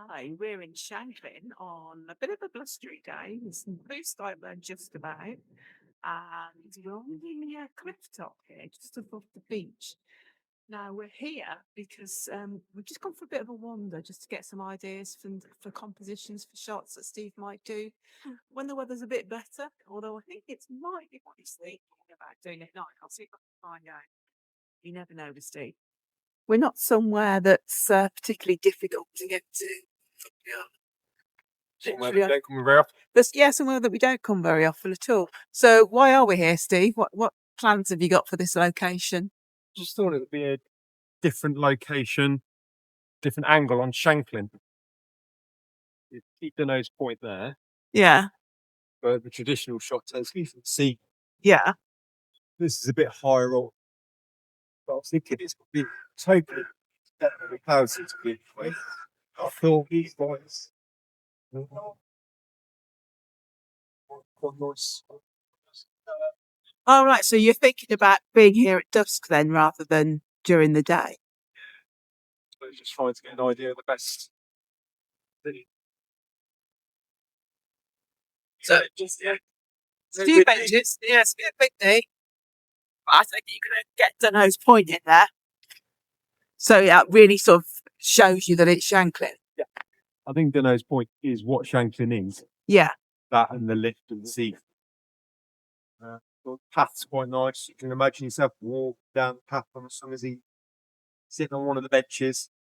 Hi, we're in Shanklin on a bit of a blustery day with some blue sky there just about, and we're on the cliff top here, just above the beach. Now we're here because we've just gone for a bit of a wander just to get some ideas for compositions for shots that Steve might do when the weather's a bit better. Although I think it might be what he's thinking about doing it at night. I'll see if I can find out. You never know with Steve. We're not somewhere that's particularly difficult to get to. Somewhere that you don't come very often. Somewhere that we don't come very often at all. So why are we here, Steve? What plans have you got for this location? Just thought it would be a different location, different angle on Shanklin. You keep the nose point there, Yeah, but the traditional shot, as you can see, yeah. this is a bit higher up. But I was thinking it's going to be totally better than the clouds seem to be anyway. I thought these lights were quite nice. All right. So you're thinking about being here at dusk then, rather than during the day. So just trying to get an idea of the best. So Just yeah. Steve mentions, yes, a big day. I think you're going to get the nose point in there. So that really sort of shows you that it's Shanklin. Yeah. I think the nose point is what Shanklin is. Yeah. That and the lift and the sea. The path's quite nice. You can imagine yourself walk down the path on a summer's eve, sitting on one of the benches.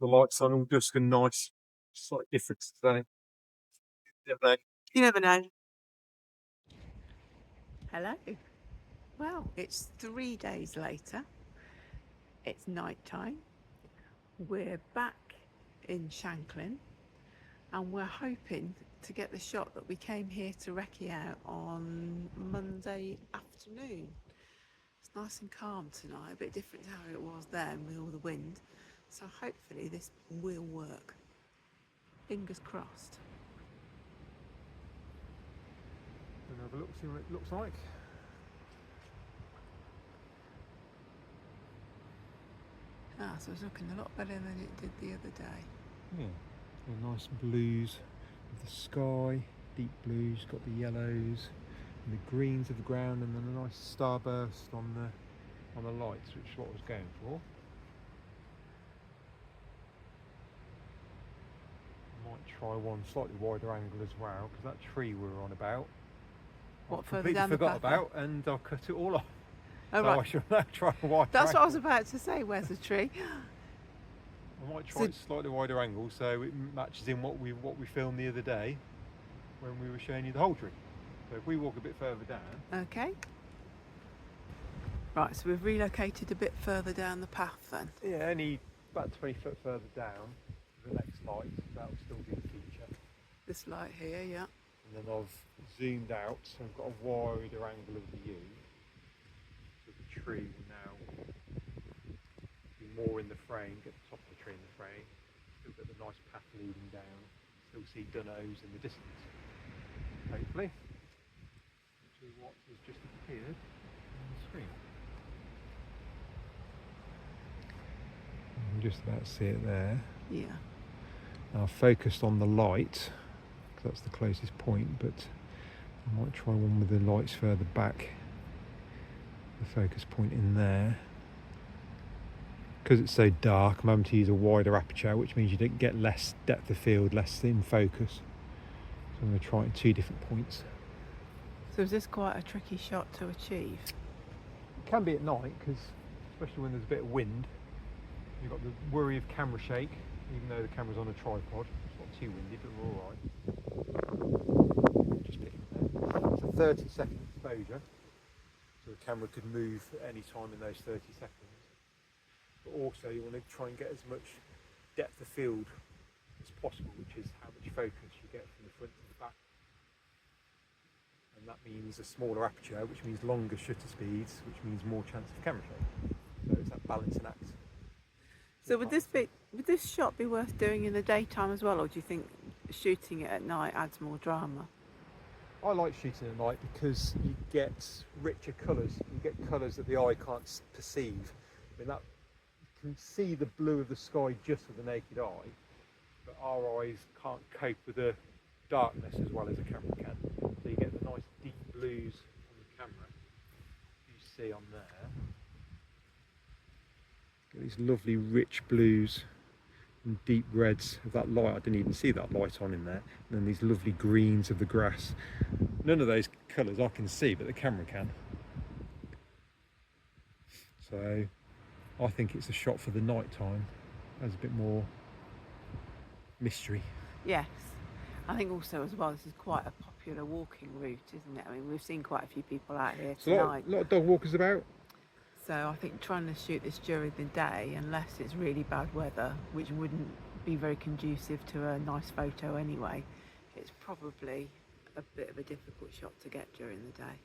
The lights on all dusk and nice. Slightly different today. You never know. Hello. Well, it's 3 days later. It's night time. We're back in Shanklin and we're hoping to get the shot that we came here to recce out on Monday afternoon. It's nice and calm tonight, a bit different to how it was then with all the wind. So hopefully this will work. Fingers crossed. Have a look, see what it looks like. So it's looking a lot better than it did the other day. Yeah, the nice blues of the sky, deep blues, got the yellows and the greens of the ground, and then a nice starburst on the lights, which is what I was going for. I might try one slightly wider angle as well, because that tree we were on about, What, I further completely down the forgot path about, and I'll cut it all off. Oh, so right. I shall now try a wider That's angle. what I was about to say. Where's the tree? I might try a slightly wider angle so it matches in what we filmed the other day when we were showing you the whole tree. So if we walk a bit further down. Okay. Right, so we've relocated a bit further down the path then. Yeah, only about 20 foot further down, the next light, that will still be the feature. This light here, yeah. And then I've zoomed out, so I've got a wider angle of the view. So the tree will now be more in the frame, get the top of the tree in the frame, still get the nice path leading down, still see Dunnos in the distance, hopefully. Which is what has just appeared on the screen. You can just about see it there. Yeah. Now I've focused on the light, because that's the closest point, but I might try one with the lights further back, the focus point in there. Because it's so dark, I'm having to use a wider aperture, which means you don't get less depth of field, less in focus. So I'm going to try it at 2 different points. So is this quite a tricky shot to achieve? It can be at night, because especially when there's a bit of wind, you've got the worry of camera shake, even though the camera's on a tripod. It's not too windy, but we're alright. Just picking it there. It's a 30-second exposure, so the camera could move at any time in those 30 seconds. But also you want to try and get as much depth of field as possible, which is how much focus you get from the front to the back. And that means a smaller aperture, which means longer shutter speeds, which means more chance of camera shake. So it's that balancing act. So would this shot be worth doing in the daytime as well, or do you think shooting it at night adds more drama? I like shooting at night because you get richer colours. You get colours that the eye can't perceive. I mean, that you can see the blue of the sky just with the naked eye, but our eyes can't cope with the darkness as well as a camera can. So you get the nice deep blues on the camera you see on there. Get these lovely rich blues and deep reds of that light. I didn't even see that light on in there. And then these lovely greens of the grass. None of those colours I can see, but the camera can. So I think it's a shot for the night time. Has a bit more mystery. Yes. I think also as well, this is quite a popular walking route, isn't it? I mean, we've seen quite a few people out here tonight. A lot of dog walkers about. So I think trying to shoot this during the day, unless it's really bad weather, which wouldn't be very conducive to a nice photo anyway, it's probably a bit of a difficult shot to get during the day.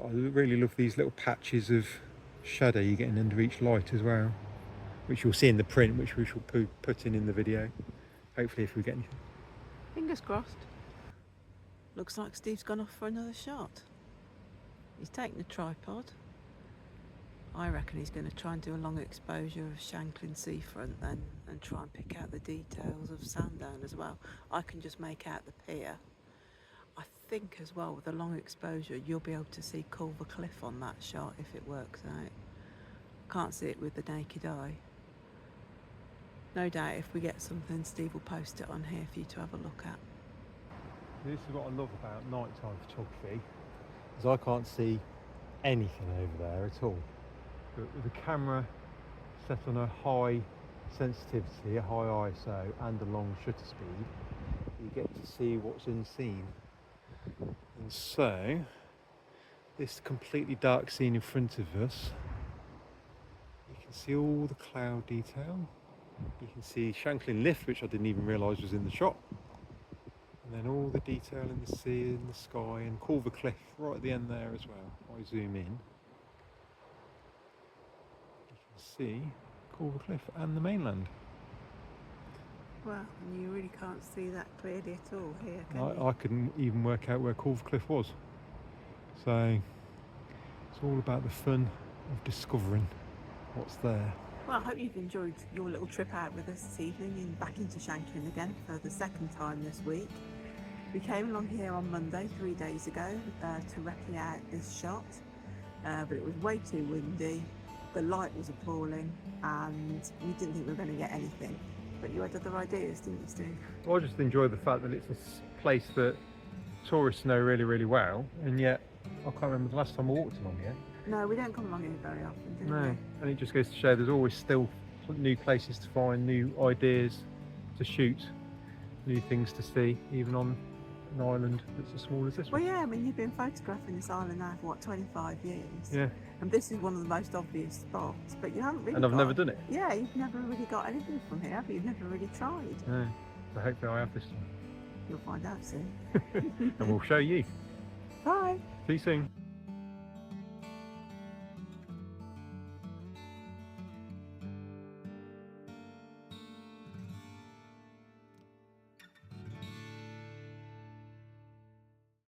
I really love these little patches of shadow you're getting under each light as well, which you'll see in the print, which we shall put in the video, hopefully, if we get anything. Fingers crossed. Looks like Steve's gone off for another shot. He's taken the tripod. I reckon he's going to try and do a long exposure of Shanklin seafront then, and try and pick out the details of Sandown as well. I can just make out the pier. I think as well with a long exposure you'll be able to see Culver Cliff on that shot if it works out. Can't see it with the naked eye. No doubt if we get something, Steve will post it on here for you to have a look at. This is what I love about nighttime photography, is I can't see anything over there at all. But with the camera set on a high sensitivity, a high ISO and a long shutter speed, you get to see what's unseen. And so, this completely dark scene in front of us, you can see all the cloud detail. You can see Shanklin Lift, which I didn't even realise was in the shot. And then all the detail in the sea and the sky, and Culver Cliff right at the end there as well. I zoom in. You can see Culver Cliff and the mainland. Well, and you really can't see that clearly at all here, can you? I couldn't even work out where Culver Cliff was. So it's all about the fun of discovering what's there. Well, I hope you've enjoyed your little trip out with us this evening and back into Shanklin again for the second time this week. We came along here on Monday, 3 days ago, to replicate this shot, but it was way too windy, the light was appalling, and we didn't think we were going to get anything. But you had other ideas, didn't you, Steve? Well, I just enjoy the fact that it's a place that tourists know really, really well, and yet I can't remember the last time I walked along here. No, we don't come along here very often, do No, we? and it just goes to show there's always still new places to find, new ideas to shoot, new things to see, even on an island that's as small as this Well, one. yeah, I mean, you've been photographing this island now for, what, 25 years? Yeah. And this is one of the most obvious spots, but you haven't really And I've never done it. Yeah, you've never really got anything from here, have you? You've never really tried. No, so hopefully I have this time. You'll find out soon. And we'll show you. Bye. See you soon.